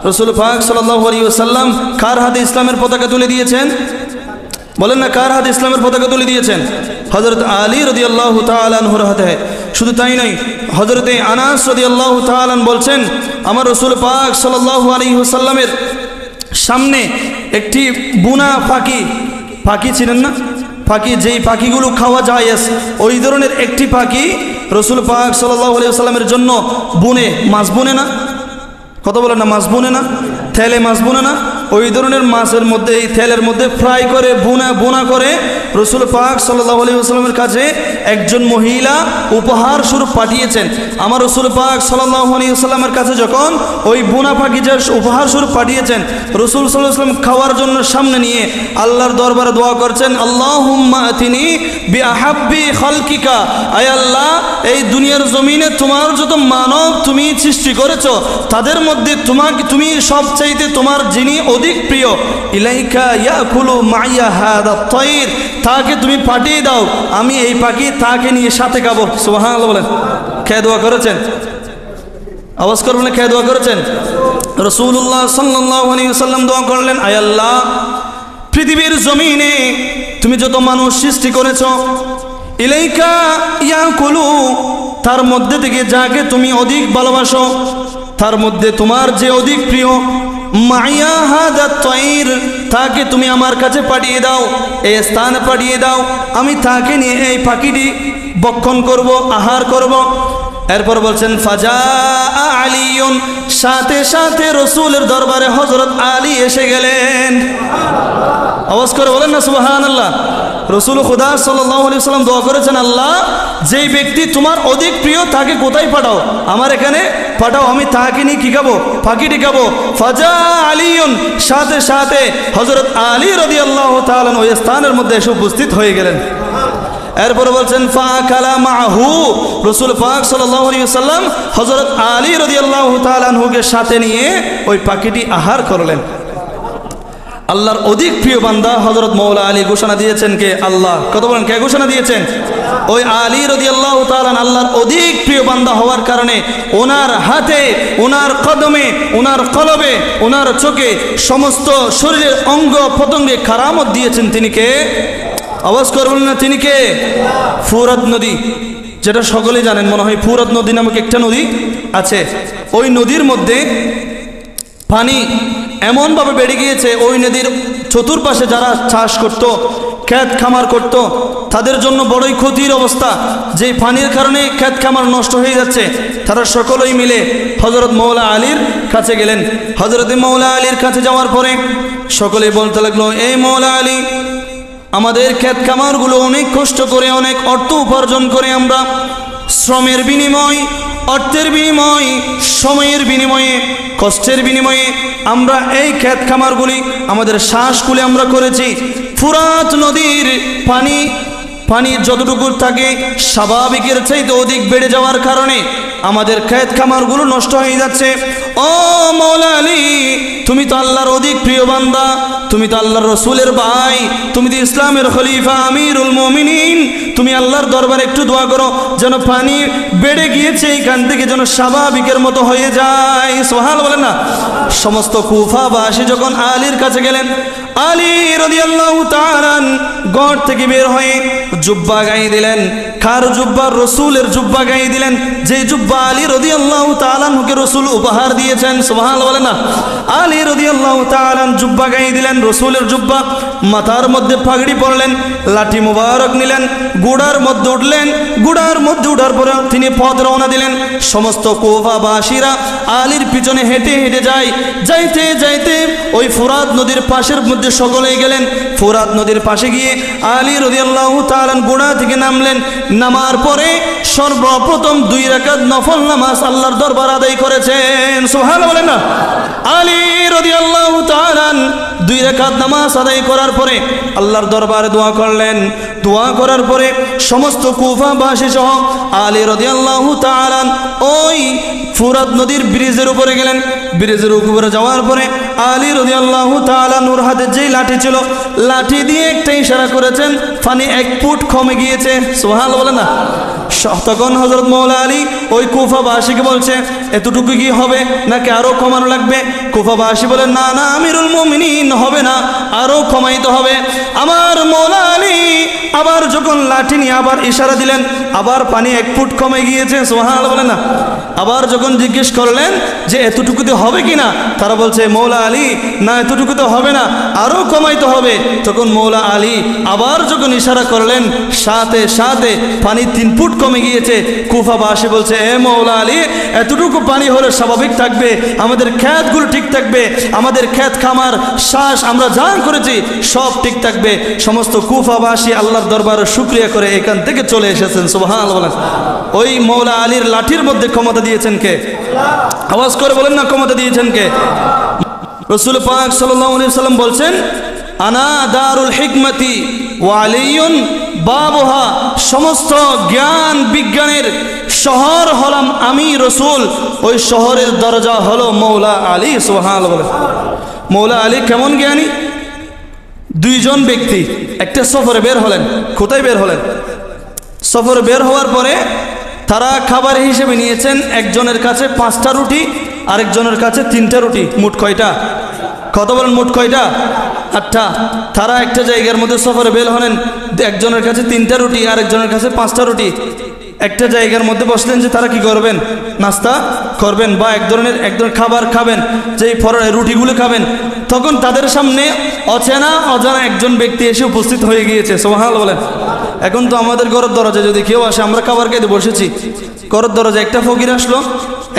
Speaker 1: রসুল পাক সাল্লাল্লাহু আলাইহি ওয়াসাল্লাম কার হাতে ইসলামের পতাকা তুলে দিয়েছেন? বলেন না, কার হাতে ইসলামের পতাকা তুলে দিয়েছেন? হযরত আলী রাদিয়াল্লাহু তাআলা আনহুর হাতে। শুধু তাই নয়, হযরতে আনাস রাদিয়াল্লাহু তাআলা বলছেন আমার রাসূল পাক সাল্লাল্লাহু আলাইহি ওয়াসাল্লামের সামনে একটি বুনা পাখি ছিলেন না, পাখি যেই পাখিগুলো খাওয়া যায়, ওই ধরনের একটি পাখি রাসূল পাক সাল্লাল্লাহু আলাইহি ওয়াসাল্লামের জন্য বুনে, মাছ বুনে না, কথা বলেন না, মাছ বুনে না, তেলে মাছ বুনে না, ওই ধরনের মাছের মধ্যে, এই তেলের মধ্যে ফ্রাই করে বুনা করে রসুল পাক সাল্লাল্লাহু আলাইহি ওয়াসাল্লামের কাছে একজন মহিলা উপহার স্বরূপ পাঠিয়েছেন। আমার রসুল পাক সাল্লাল্লাহু আলাইহি ওয়াসাল্লামের কাছে যখন ওই বুনা পাখি যে উপহার স্বরূপ পাঠিয়েছেন, রসুল সাল্লাল্লাহু আলাইহি ওয়াসাল্লাম খাওয়ার জন্য সামনে নিয়ে আল্লাহর দরবারে দোয়া করছেন, আল্লাহুম্মা আতিনি বিআহাব্বি খালকিকা, আয় আল্লাহ এই দুনিয়ার জমিনে তোমার যত মানব তুমি সৃষ্টি করেছো তাদের মধ্যে তুমি সবচাইতে তোমার যিনি অধিক প্রিয়, ইলাইকা ইয়াকুলু মাইয়া হাদা তাইর, তাকে তুমি পাঠিয়ে দাও, আমি এই পাখি তাকে নিয়ে সাথে খাবো। সুবহানাল্লাহ বলেন। কে দোয়া করেছেন? আওয়াজ করবেন, কে দোয়া করেছেন? রাসূলুল্লাহ সাল্লাল্লাহু আলাইহি ওয়াসাল্লাম দোয়া করলেন, আয় আল্লাহ পৃথিবীর জমিনে তুমি যত মানুষ সৃষ্টি করেছো, ইলাইকা ইয়াকুলু, তার মধ্যে থেকে যাকে তুমি অধিক ভালোবাসো, তার মধ্যে তোমার যে অধিক প্রিয়, মাইয়া হাদা তাইর, তাকে তুমি আমার কাছে পাঠিয়ে দাও, এই স্থানে পাঠিয়ে দাও, আমি তাকে নিয়ে এই পাখিটি ভক্ষণ করব, আহার করব। এরপর বলছেন ফাজা আলীউন, সাথে সাথে রসুলের দরবারে হযরত আলী এসে গেলেন। আওয়াজ করে বলেন না সুবহানাল্লাহ। রসুল খুদা সাল্লাল্লাহু আলাইহি ওয়াসাল্লাম দোয়া করেছেন, আল্লাহ যেই ব্যক্তি তোমার অধিক প্রিয় তাকে কোথায় পাঠাও? আমার এখানে পাঠাও, আমি তাকে নিয়ে কি খাবো? পাখিটি খাবো। ফাজা আলীউন, সাথে সাথে হযরত আলী রাদিয়াল্লাহু তাআলা ওই স্থানের মধ্যে এসে উপস্থিত হয়ে গেলেন। এরপর বলছেন ফাকালা মাহু, রসুল পাক সাল্লাল্লাহু আলাইহি ওয়াসাল্লাম হযরত আলী রাদিয়াল্লাহু তাআলা আনহুকে সাথে নিয়ে ওই পাখিটি আহার করলেন। আল্লাহর অধিক প্রিয় বান্দা হযরত মৌলা আলী ঘোষণা দিয়েছেন কে? আল্লাহ। কথা বলেন, কে ঘোষণা দিয়েছেন? ওই আলী রাদিয়াল্লাহু তাআলা আল্লাহর অধিক প্রিয় বান্দা হওয়ার কারণে ওনার হাতে, ওনার কদমে, ওনার কলবে, ওনার চোখে, সমস্ত শরীরের অঙ্গ প্রত্যঙ্গে কারামত দিয়েছেন। তিনি কে? আওয়াজ করবেন না, তিনি কে? ফুরাত নদী, যেটা সকলেই জানেন মনে হয়। ফুরাত নদী নামক একটা নদী আছে। ওই নদীর মধ্যে পানি এমনভাবে বেড়ে গিয়েছে, ওই নদীর চতুর্পাশে যারা চাষ করত, ক্ষেত খামার করত, তাদের জন্য বড়ই ক্ষতির অবস্থা। যে পানির কারণে ক্ষেত খামার নষ্ট হয়ে যাচ্ছে। তারা সকলেই মিলে হযরত মৌলা আলীর কাছে গেলেন। হযরত মৌলা আলীর কাছে যাওয়ার পরে সকলেই বলতে লাগলো, এই মৌলা আলী, আমাদের ক্ষেত খামারগুলো অনেক কষ্ট করে, অনেক অর্থ উপার্জন করে আমরা শ্রমের বিনিময় অর্থের বিনিময়, সময়ের বিনিময়ে, কষ্টের বিনিময়ে আমরা এই ক্ষেত খামারগুলি আমাদের শ্বাসগুলি আমরা করেছি। ফুরাত নদীর পানি যতটুকু থাকে স্বাভাবিকের চাইতে অধিক বেড়ে যাওয়ার কারণে আমাদের ক্ষেত খামারগুলো নষ্ট হয়ে যাচ্ছে। ও মওলা আলী, তুমি তো আল্লাহর অধিক প্রিয় বান্দা, তুমি তো আল্লাহর রসুলের ভাই, তুমি তো ইসলামের খলিফা আমিরুল মুমিনিন, তুমি আল্লাহর দরবারে একটু দোয়া করো যেন পানি বেড়ে গিয়েছে এখান থেকে যেন স্বাভাবিকের মতো হয়ে যায়। সুবহানাল্লাহ বলেন না। সমস্ত কুফাবাসী যখন আলীর কাছে গেলেন, আলী রাদিয়াল্লাহু তাআলা গড় থেকে বের হয়ে জুব্বা গায়ে দিলেন। কার জুব্বা? রসুলের জুব্বা গায়ে দিলেন, যে জুব্বা আলী রাদিয়াল্লাহু তাআলা কে রসুল উপহার দিয়েছেন। সুবহানাল্লাহ বলেন না। আলী রাদিয়াল্লাহু তাআলা জুব্বা গায়ে দিলেন, রসুলের জুব্বা। মাথার মধ্যে পাগড়ি পরলেন, লাঠি মুবারক নিলেন, গুড়ার মধ্যে উঠলেন। গুড়ার মধ্যে উঠার পরে তিনি পথ রওনা দিলেন। সমস্ত কুফাবাসীরা আলীর পিছনে হেঁটে হেঁটে যায়। যাইতে যাইতে ওই ফুরাত নদীর পাশের মধ্যে সকলেই গেলেন। ফুরাত নদীর পাশে গিয়ে আলী রাদিয়াল্লাহু তাআলা গুড়া থেকে নামলেন। নামার পরে সর্বপ্রথম 2 রাকাত নফল নামাজ আল্লাহর দরবার আদায় করেছেন। সুবহানাল্লাহ বলেন না। আলী রাদিয়াল্লাহু তাআলা 2 রাকাত নামাজ আদায় করার পরে আল্লাহর দরবারে দোয়া করলেন। দোয়া করার পরে সমস্ত কুফাবাসী সহ আলী রাদিয়াল্লাহু তাআলা ওই ফুরাত নদীর ব্রিজের উপরে গেলেন। ব্রিজের উপরে যাওয়ার পরে আলী রাদিয়াল্লাহু তাআলা নূর হাতে যেই লাঠি ছিল, লাঠি দিয়ে একটা ইশারা করেছেন, পানি 1 ফুট কমে গিয়েছে। সুবহানাল্লাহ বলেন না। তখন হযরত মওলা আলী ওই কুফাবাসীকে বলছে, এতটুকু কি হবে নাকি আরো কমানো লাগবে? কুফাবাসী বলেন, না না আমিরুল মুমিনিন, হবে না, আরো কমাইতে হবে। আমার মওলা আলী আবার যখন লাঠি নিয়ে আবার ইশারা দিলেন, আবার পানি 1 ফুট কমে গিয়েছে। সুবহানাল্লাহ বলেন না। আবার যখন জিজ্ঞেস করলেন যে এতটুকুতে হবে কিনা, তারা বলছে মওলা আলী না, এতটুকুতে হবে না, আরো কমাইতে হবে। তখন মওলা আলী আবার যখন ইশারা করলেন, সাথে সাথে পানি 3 ফুট কমে গিয়েছে। কুফাবাসী বলছে, এ মওলা আলী, এতটুকু পানি হলে স্বাভাবিক থাকবে, আমাদের ক্ষেতগুলো ঠিক থাকবে, আমাদের ক্ষেত খামার শ্বাস আমরা যা করেছি সব ঠিক থাকবে। সমস্ত কুফাবাসী আল্লাহর দরবারে শুকরিয়া করে এখান থেকে চলে এসেছেন। সুবহানাল্লাহ বলেন। ওই মওলা আলীর লাঠির মধ্যে ক্ষমতা দিয়েছেন কে? আওয়াজ করে বলেন না, ক্ষমতা দিয়েছেন কে? রাসূল পাক সাল্লাল্লাহু আলাইহি ওয়াসাল্লাম বলছেন, আনা দারুল হিকমতি ওয়া আলিয়ুন বাবুহা, সমস্ত জ্ঞান বিজ্ঞানের শহর হলাম আমি রসুল, ওই শহরের দরজা হলো মওলা আলী। সুবহানাল্লাহ বলেন। মওলা আলী কেমন জ্ঞানী? 2 জন ব্যক্তি একটা সফরে বের হলেন। কোথায় বের হলেন? সফরে বের হওয়ার পরে তারা খাবার হিসেবে নিয়েছেন, একজনের কাছে 5টা রুটি, আরেকজনের কাছে 3টা রুটি। মোট কয়টা? কত বলেন? মোট কয়টা? 8টা। তারা একটা জায়গার মধ্যে সফরে বের হলেন, একজনের কাছে 3টা রুটি, আরেকজনের কাছে 5টা রুটি। একটা জায়গার মধ্যে বসলেন যে তারা কি করবেন? নাস্তা করবেন বা এক ধরনের খাবার খাবেন, যেই রুটিগুলো খাবেন। তখন তাদের সামনে অজানা একজন ব্যক্তি এসে উপস্থিত হয়ে গিয়েছে। সুবহানাল্লাহ বলেন। এখন তো আমাদের ঘরের দরজায় যদি কেউ আসে, আমরা খাবার খেতে বসেছি, ঘরের দরজায় একটা ফকির আসলো,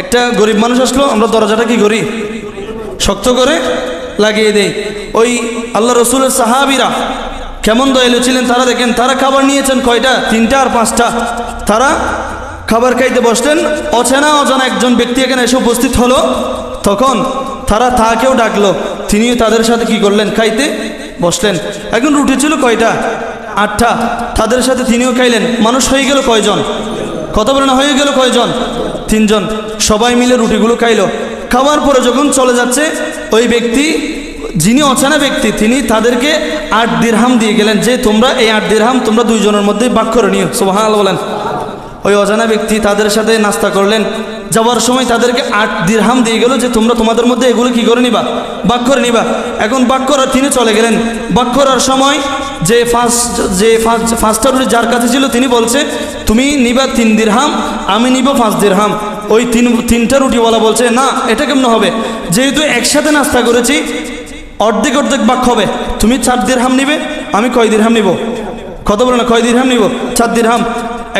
Speaker 1: একটা গরিব মানুষ আসলো, আমরা দরজাটা কি করি? শক্ত করে লাগিয়ে দেই। ওই আল্লাহ রসুলের সাহাবীরা কেমন দয়ালু ছিলেন তারা দেখেন, তারা খাবার নিয়েছেন কয়টা? 3টা আর 5টা। তারা খাবার খাইতে বসলেন, অজানা একজন ব্যক্তি এখানে এসে উপস্থিত হলো। তখন তারা তাকেও ডাকলো, তিনিও তাদের সাথে কি করলেন? খাইতে বসলেন। এখন রুটি ছিল কয়টা? 8টা। তাদের সাথে তিনিও খাইলেন। মানুষ হয়ে গেল কয়জন? কত বলেন? হয়ে গেল কয়জন? 3 জন। সবাই মিলে রুটিগুলো খাইলো। খাওয়ার পরে যখন চলে যাচ্ছে, ওই ব্যক্তি যিনি অচেনা ব্যক্তি, তিনি তাদেরকে 8 দিরহাম দিয়ে গেলেন যে তোমরা এই 8 দিরহাম তোমরা 2 জনের মধ্যে ভাগ করে নিও। সুবহানাল্লাহ বলেন। ওই অজানা ব্যক্তি তাদের সাথে নাস্তা করলেন। যাওয়ার সময় তাদেরকে 8 দিরহাম দিয়ে গেল যে তোমরা তোমাদের মধ্যে এগুলো কি করে নিবা? ভাগ করে নিবা। এখন ভাগ করার তিনি চলে গেলেন। ভাগ করার সময় যে ফার্স্টটা রুটি যার কাছে ছিল, তিনি বলছে তুমি নিবা 3 দিরহাম, আমি নিব 5 দিরহাম। ওই 3টা রুটিওয়ালা বলছে, না, এটা কেমন হবে? যেহেতু একসাথে নাস্তা করেছি, অর্ধেক ভাগ হবে। তুমি 4 দিরহাম নিবে, আমি কয় দিরহাম নিব? কত বলে না? কয় দিরহাম নিব? 4 দিরহাম।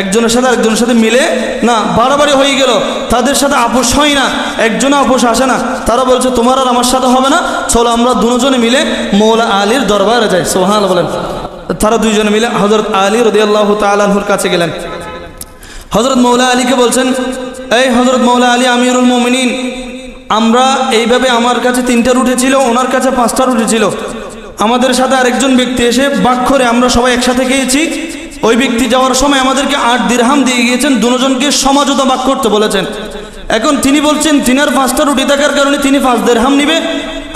Speaker 1: একজনের সাথে আরেকজনের সাথে মিলে না, বাড়াবাড়ি হয়ে গেল। তাদের সাথে আপোষ হয় না, একজনে আপোষ আসে না। তারা বলছে তোমার আর আমার সাথে হবে না, চলো আমরা দুজনে মিলে মওলা আলীর দরবারে যাই। সুবহানাল্লাহ বলেন। তারা 2 জনে মিলে হযরত আলী রাদিয়াল্লাহু তাআলা আনহুর কাছে গেলেন। হযরত মওলা আলীকে বলছেন, এই হযরত মৌলা আলী আমিরুল মুমিনিন, আমরা এইভাবে আমার কাছে 3টা রুটি ছিল, ওনার কাছে 5টা রুটি ছিল। আমাদের সাথে আরেকজন ব্যক্তি এসে ভাগ করে আমরা সবাই একসাথে খেয়েছি। ওই ব্যক্তি যাওয়ার সময় আমাদেরকে 8 দিরহাম দিয়ে গিয়েছেন, দুজনকে সমঝোতা ভাগ করতে বলেছেন। এখন তিনি বলছেন তিনার 5টা রুটি থাকার কারণে তিনি 5 দিরহাম নিবে,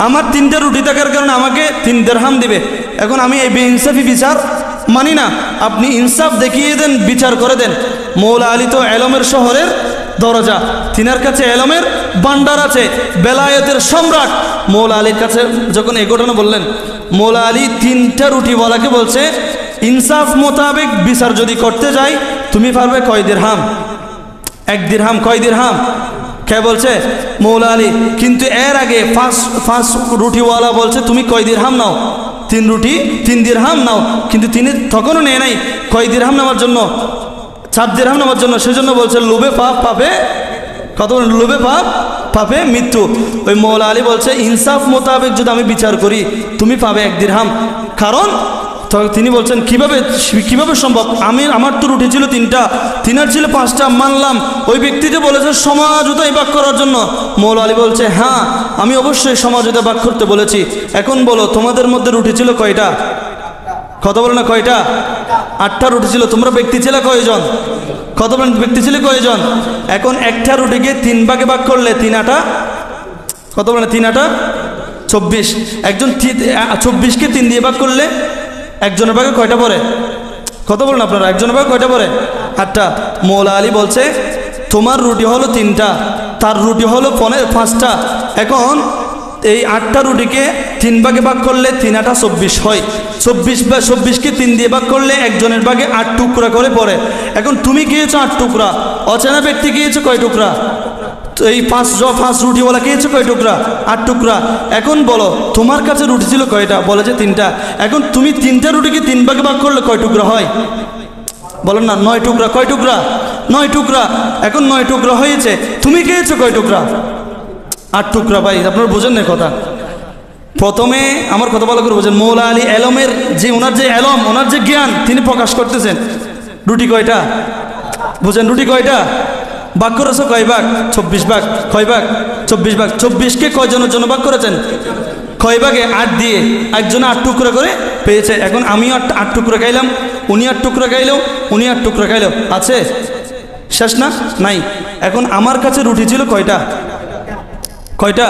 Speaker 1: আমার 3টা রুটি থাকার কারণে আমাকে 3 দিরহাম দিবে। এখন আমি এই বেইনসাফি বিচার মানি না, আপনি ইনসাফ দেখিয়ে দেন, বিচার করে দেন। মৌলা আলী তো এলমের শহরের দরজা, তিনার কাছে এলমের ভান্ডার আছে, বেলায়েতের সম্রাট। মৌলা আলীর কাছে যখন এই ঘটনা বললেন, মৌলা আলী 3টা রুটিওয়ালাকে বলছে, ইনসাফ মোতাবেক বিচার যদি করতে যাই তুমি পারবে কয় দিরহাম? 1 দিরহাম। কয় দিরহাম? কে বলছে? মৌলা আলী। কিন্তু এর আগে ফার্স্ট রুটিওয়ালা বলছে তুমি কয় দিরহাম নাও? 3 রুটি 3 দিরহাম নাও। কিন্তু তিনি তখনও নেয় নাই কয় দিরহাম নেওয়ার জন্য? 4 দিরহাম নেওয়ার জন্য। সেজন্য বলছে লোভে পাপ, পাপে কত? লোভে পাপ, পাপে মৃত্যু। ওই মৌলা আলী বলছে ইনসাফ মোতাবেক যদি আমি বিচার করি তুমি পাবে 1 দিরহাম। কারণ তিনি বলছেন কিভাবে সম্ভব? আমার তো রুটি ছিল 3টা, তিনার ছিল 5টা, মানলাম। ওই ব্যক্তি যে বলেছে সমঝোতায় ভাগ করার জন্য, মৌলা আলী বলছে হ্যাঁ আমি অবশ্যই সমঝোতা ভাগ করতে বলেছি। এখন বলো তোমাদের মধ্যে রুটি ছিল কয়টা? কথা বলো না, কয়টা? 8টা রুটি ছিল। তোমরা ব্যক্তি ছিল কয়জন? কথা বলেন, ব্যক্তি ছিল কয়জন? এখন একটা রুটিকে 3 ভাগে ভাগ করলে 3 আটা, কথা বলেন 3 আটা 24। একজন 24কে 3 দিয়ে ভাগ করলে একজনের ভাগে কয়টা পড়ে? কথা বলেন আপনারা, একজনের ভাগে কয়টা পড়ে? 8টা। মৌলা আলী বলছে তোমার রুটি হলো 3টা, তার রুটি হলো 5টা। এখন এই 8টা রুটিকে 3 ভাগে ভাগ করলে 3 আটা 24 হয়। 24কে 3 দিয়ে ভাগ করলে একজনের ভাগে 8 টুকরা করে পড়ে। এখন তুমি খেয়েছো 8 টুকরা, অচেনা ব্যক্তি খেয়েছো কয় টুকরা? এই 5 রুটিওয়ালা খেয়েছো কয় টুকরা? 8 টুকরা। এখন বলো তোমার কাছে রুটি ছিল কয়টা? বলে যে 3টা। এখন তুমি 3টা রুটিকে 3 ভাগে ভাগ করলে কয় টুকরা হয়? বলেন না, 9 টুকরা। কয় টুকরা? 9 টুকরা। এখন 9 টুকরা হয়েছে, তুমি খেয়েছো কয় টুকরা? 8 টুকরা। ভাই আপনারা বোঝেন না কথা? প্রথমে আমার কথা ভালো করে বোঝেন, মৌলা আলী এলমের যে ওনার যে এলম, ওনার যে জ্ঞান তিনি প্রকাশ করতেছেন। রুটি কয়টা? বুঝেন, রুটি কয়টা? ভাগ করেছো কয় ভাগ? 24 ভাগ। কয় ভাগ? 24 ভাগ। 24কে কয়জনের জন্য ভাগ করেছেন? কয় ভাগে? 8 দিয়ে। একজনে 8 টুকরা করে পেয়েছে। এখন আমিও 8 টুকরা খাইলাম, উনি 8 টুকরা খাইলেও, উনি 8 টুকরা খাইলেও। আছে? শেষ না? নাই। এখন আমার কাছে রুটি ছিল কয়টা? কয়টা?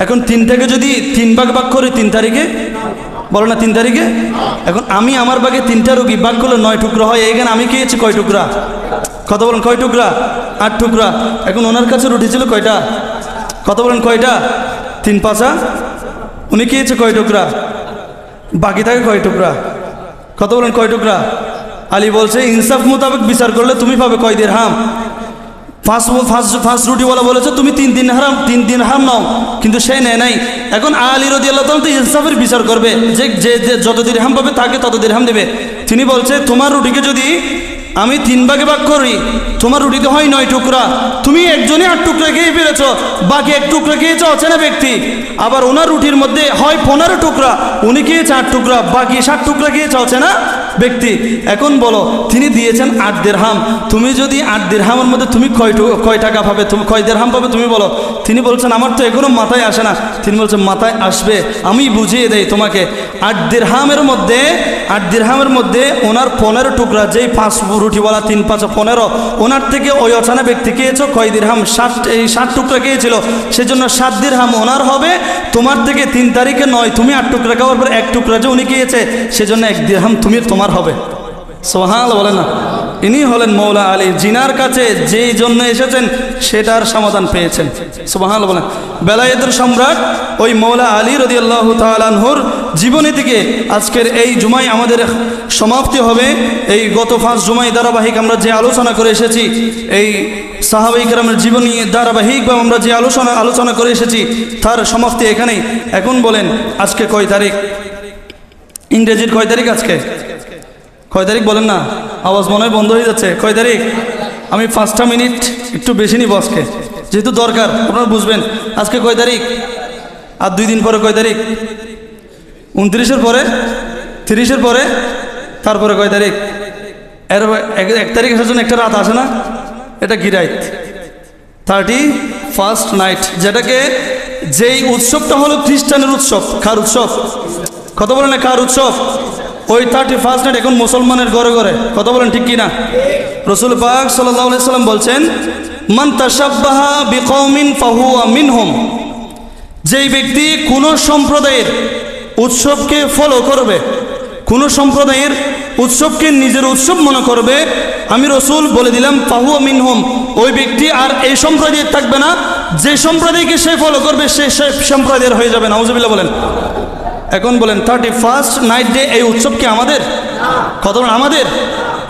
Speaker 1: এখন 3 থেকে যদি 3 ভাগ ভাগ করে 3 তারিখে, বলো না 3 তারিখে। এখন আমি আমার ভাগে 3টা রুটি ভাগ করলে 9 টুকরা হয়। এইখানে আমি খেয়েছি কয় টুকরা? কথা বলেন, কয় টুকরা? 8 টুকরা। এখন ওনার কাছে রুটি ছিল কয়টা? কথা বলেন, কয়টা? 3 5। উনি খেয়েছে কয় টুকরা? বাকি থাকে কয় টুকরা? কথা বলেন, কয় টুকরা? আলী বলছে ইনসাফ মোতাবেক বিচার করলে তুমি পাবে কয় দিরহাম? 5 রুটিওয়ালা বলেছে তুমি 3 দিরহাম নাও, কিন্তু সে নেয় নাই। এখন আলী রাদিয়াল্লাহু তাআলা তো ইনসাফের বিচার করবে, যে যত দিরহাম পাবে তাকে তত দিরহাম দেবে। তিনি বলছে তোমার রুটিকে যদি আমি 3 ভাগে ভাগ করি, তোমার রুটিতে হয় 9 টুকরা, তুমি একজনে 8 টুকরা খেয়ে ফেলেছ, বাকি 1 টুকরা খেয়েছ অচেনা ব্যক্তি। আবার ওনার রুটির মধ্যে হয় 15 টুকরা, উনি খেয়েছে 8 টুকরা, বাকি 7 টুকরা খেয়েছে অচেনা ব্যক্তি। এখন বলো তিনি দিয়েছেন 8 দিরহাম, তুমি যদি 8 দিরহামের মধ্যে তুমি কয় টাকা পাবে? তুমি কয় দিরহাম পাবে? তুমি বলো। তিনি বলছেন আমার তো এখনো মাথায় আসে না। তিনি বলছেন মাথায় আসবে, আমি বুঝিয়ে দেই তোমাকে। 8 দিরহামের মধ্যে ওনার 15 টুকরা, যেই 5 রুটিওয়ালা 3 5 15, ওনার থেকে ওই অচেনা ব্যক্তি খেয়েছো কয় দিরহাম? 7 টুকরা খেয়েছিল, সেজন্য 7 দিরহাম ওনার হবে। তোমার থেকে 3 তারিখে 9, তুমি 8 টুকরা খাওয়ার পর 1 টুকরা যে উনি খেয়েছে, সেজন্য 1 দিরহাম তোমার হবে। সুবহানাল্লাহ বলেন না? ইনি হলেন মৌলা আলী, জিনার কাছে যেই জন্য এসেছেন সেটার সমাধান পেয়েছেন। সুবহানাল্লাহ বলেন। বেলায়েতের সম্রাট ওই মৌলা আলী রাদিয়াল্লাহু তাআলা আনহুর জীবনী থেকে আজকের এই জুমায় আমাদের সমাপ্তি হবে। এই গত 5 জুমায় ধারাবাহিক আমরা যে আলোচনা করে এসেছি, এই সাহাবায়ে কেরামের জীবনী ধারাবাহিকভাবে আমরা যে আলোচনা করে এসেছি, তার সমাপ্তি এখানেই। এখন বলেন আজকে কয় তারিখ? ইংরেজির কয় তারিখ আজকে? কয় তারিখ বলেন না? আওয়াজ মনে হয় বন্ধ হয়ে যাচ্ছে। কয় তারিখ? আমি 5টা মিনিট একটু বেশি নিব আজকে, যেহেতু দরকার, আপনারা বুঝবেন। আজকে কয় তারিখ? আর 2 দিন পরে কয় তারিখ? 29-এর পরে, 30-এর পরে, তারপরে কয় তারিখ? এর 1 তারিখ আসার জন্য একটা রাত আসে না? এটা কি রাত? 31st নাইট, যেটাকে যেই উৎসবটা হলো খ্রিস্টানের উৎসব। কার উৎসব? কথা বলেন না, কার উৎসব? ওই 31st নাইট এখন মুসলমানের ঘরে ঘরে। কথা বলেন ঠিক কিনা? রাসূল পাক সাল্লাল্লাহু আলাইহি সাল্লাম বলছেন, মান তাশাব্বাহা বিকওমিন ফাহুয়া মিনহুম। যেই ব্যক্তি কোন সম্প্রদায়ের উৎসবকে ফলো করবে, কোন সম্প্রদায়ের উৎসবকে নিজের উৎসব মনে করবে, আমি রাসূল বলে দিলাম ফাহুয়া মিনহুম, ওই ব্যক্তি আর এই সম্প্রদায়ের থাকবে না। যে সম্প্রদায়কে সে ফলো করবে সে সম্প্রদায়ের হয়ে যাবে। নাউজুবিল্লাহ বলেন। এখন বলেন 31st নাইট ডে এই উৎসব কি আমাদের? কত আমাদের?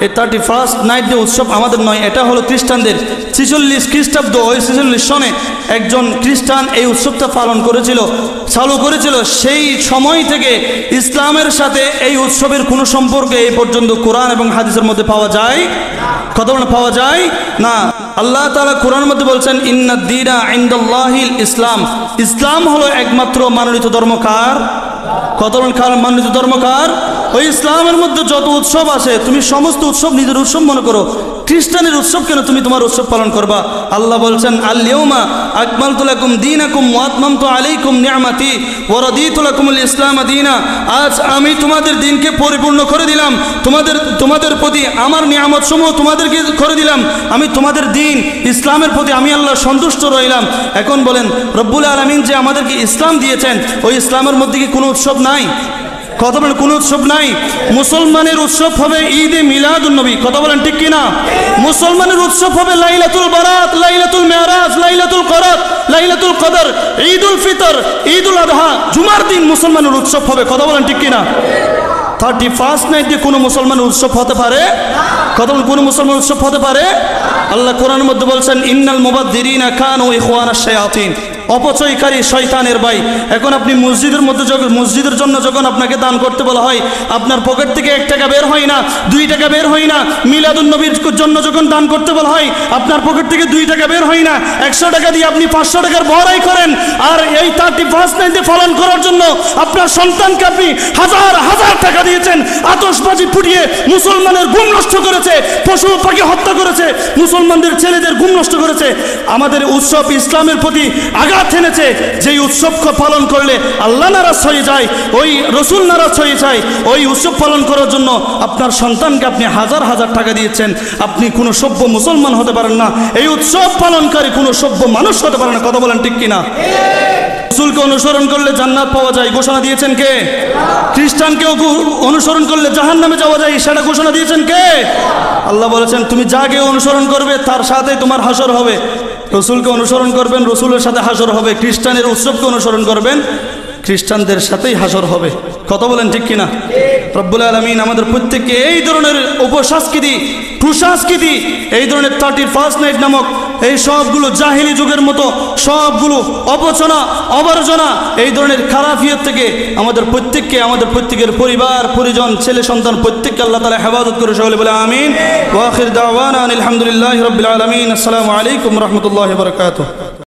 Speaker 1: এই 31st নাইট ডে উৎসব আমাদের নয়, এটা হলো খ্রিস্টানদের। 46 খ্রিস্টাব্দ, ওই 46 সনে একজন খ্রিস্টান এই উৎসবটা পালন করেছিল, চালু করেছিল। সেই সময় থেকে ইসলামের সাথে এই উৎসবের কোনো সম্পর্ক এই পর্যন্ত কোরআন এবং হাদিসের মধ্যে পাওয়া যায়? কত পাওয়া যায় না। আল্লাহ তাআলা কোরআনের মধ্যে বলছেন, ইন্নাদ দীনা ইনদাল্লাহিল ইসলাম। ইসলাম হলো একমাত্র মনোনীত ধর্ম। কার? কত মনোনীত ধর্ম কার? ওই ইসলামের মধ্যে যত উৎসব আছে তুমি সমস্ত উৎসব নিজের উৎসব মনে করো। খ্রিস্টানের উৎসব কেন তুমি তোমার উৎসব পালন করবা? আল্লাহ বলছেন, আল ইয়াউমা আকমালতু লাকুম দীনাকুম ওয়া আতমামতু আলাইকুম নি'মাতি ওয়া রাদিতু লাকুমুল ইসলাম দীনা। আজ আমি তোমাদের দিনকে পরিপূর্ণ করে দিলাম, তোমাদের প্রতি আমার নিয়ামত সমূহ তোমাদেরকে করে দিলাম, আমি তোমাদের দিন ইসলামের প্রতি আমি আল্লাহ সন্তুষ্ট রইলাম। এখন বলেন, রব্বুল আলামিন যে আমাদেরকে ইসলাম দিয়েছেন, ওই ইসলামের মধ্যে কি কোনো উৎসব নাই? কথা বলেন, কোনো উৎসব নাই। মুসলমানের উৎসব হবে ঈদে মিলাদুন নবী। কথা বলেন ঠিক কিনা? মুসলমানের উৎসব হবে লাইলাতুল বারাত, লাইলাতুল মেরাজ, লাইলাতুল করাত, লাইলাতুল কদর, ঈদুল ফিতর, ঈদুল আযহা, জুমার দিন মুসলমানের উৎসব হবে। কথা বলেন ঠিক কিনা? 31st নাইট দিয়ে কোনো মুসলমানের উৎসব হতে পারে? কথা বলেন, কোনো মুসলমান উৎসব হতে পারে? আল্লাহ কোরআনের মধ্যে বলছেন, ইন্নাল মুবাদদিরিনা কানু ইখওয়ানাশ শায়াতিন। অপচয়কারী শয়তানের ভাই। এখন আপনি মসজিদের মধ্যে মসজিদের জন্য যখন আপনাকে দান করতে বলা হয়, আপনার পকেট থেকে 1 টাকা বের হয় না, 2 টাকা বের হয় না। মিলাদুন নবীর জন্য যখন দান করতে বলা হয়, আপনার পকেট থেকে 2 টাকা বের হয় না, 100 টাকা দিয়ে আপনি 500 টাকার বড়াই করেন। আর এই 31st নাইটে পালন করার জন্য আপনার সন্তানকে আপনি হাজার হাজার টাকা দিয়েছেন, আতশবাজি ফুটিয়ে মুসলমানের ঘুম নষ্ট করেছে, পশু পাখি হত্যা করেছে, মুসলমানদের ছেলেদের ঘুম নষ্ট করেছে। আমাদের উৎসব ইসলামের প্রতি আঘাত এনেছে। যেই উৎসব পালন করলে আল্লাহ নারাজ হয়ে যায়, ওই রসুল নারাজ হয়ে যায়, ওই উৎসব পালন করার জন্য আপনার সন্তানকে আপনি হাজার হাজার টাকা দিয়েছেন। আপনি কোনো সভ্য মুসলমান হতে পারেন না, এই উৎসব পালনকারী কোনো সভ্য মানুষ হতে পারে না। কথা বলেন ঠিক কিনা? রসুলকে অনুসরণ করলে জান্নাত পাওয়া যায়, ঘোষণা দিয়েছেন কে? খ্রিস্টানকেও অনুসরণ করলে জাহান্নামে যাওয়া যায়, সেটা ঘোষণা দিয়েছেন কে? আল্লাহ বলেছেন, তুমি যাকে অনুসরণ করবে তার সাথে তোমার হাসর হবে। রসুলকে অনুসরণ করবেন, রসুলের সাথে হাসর হবে। খ্রিস্টানের উৎসবকে অনুসরণ করবেন, খ্রিস্টানদের সাথেই হাসর হবে। কথা বলেন ঠিক কিনা? রব্বুল আলামিন আমাদের প্রত্যেককে এই ধরনের উপসংস্কৃতি, কুসংস্কৃতি, এই ধরনের 31st নাইট নামক এই সবগুলো জাহিলি যুগের মতো সবগুলো অবচনা অবর্জনা, এই ধরনের খারাপিয়ত থেকে আমাদের প্রত্যেককে, আমাদের প্রত্যেকের পরিবার পরিজন ছেলে সন্তান প্রত্যেককে আল্লাহ তাআলা হেফাজত করে। সকলে বলে আমিন। ওয়া আখির দাওয়ানা আলহামদুলিল্লাহি রাব্বিল আলামিন। আসসালামু আলাইকুম ওয়া রাহমাতুল্লাহি ওয়া বারাকাতুহু।